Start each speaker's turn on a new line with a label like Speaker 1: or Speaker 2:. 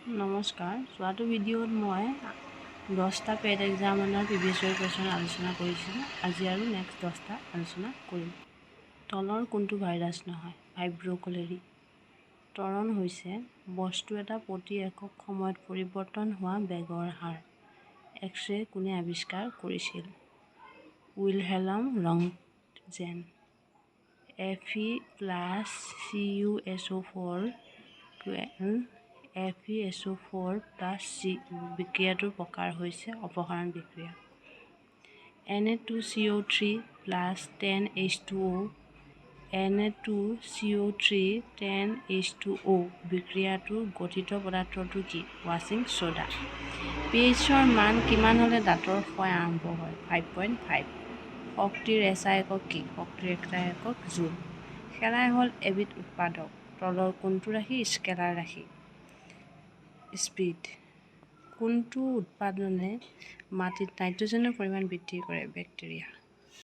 Speaker 1: নমস্কাৰ। যোৱাটো ভিডিঅ'ত মই 10টা পেড এক্সামৰ প্ৰিভিয়াছ ইয়েৰ কুৱেশ্যন আলোচনা কৰিছিলোঁ। আজি আৰু নেক্সট 10টা আলোচনা কৰিম। তলৰ কোনটো ভাইৰাছ নহয়? ভাইব্ৰ'কলেৰি। ত্বৰণ হৈছে বস্তু এটা প্ৰতি একক সময়ত পৰিৱৰ্তন হোৱা বেগৰ হাৰ। এক্স-ৰে কোনে আৱিষ্কাৰ কৰিছিল? Wilhelm Röntgen. Fe+CuSO4 FeSO4+C বিক্ৰিয়াটোৰ প্ৰকাৰ হৈছে অপসাৰণ বিক্ৰিয়া। Na2CO3 + 10H2O Na2CO3 10H2O বিক্ৰিয়াটোৰ গঠিত পদাৰ্থটো কি? ৱাশ্বিং ছ'ডা। pH-ৰ মান কিমান হ'লে দাঁতৰ ক্ষয় আৰম্ভ হয়? 5.5। শক্তিৰ SI একক কি? শক্তিৰ SI একক জুল। শেলাই হ'ল এবিধ উৎপাদক। তলৰ কোনটো ৰাশি স্কেলাৰ ৰাশি? স্পীড। কোনটো উৎপাদনে মাটিত নাইট্ৰজেনৰ পৰিমাণ বৃদ্ধি কৰে? বেক্টেৰিয়া।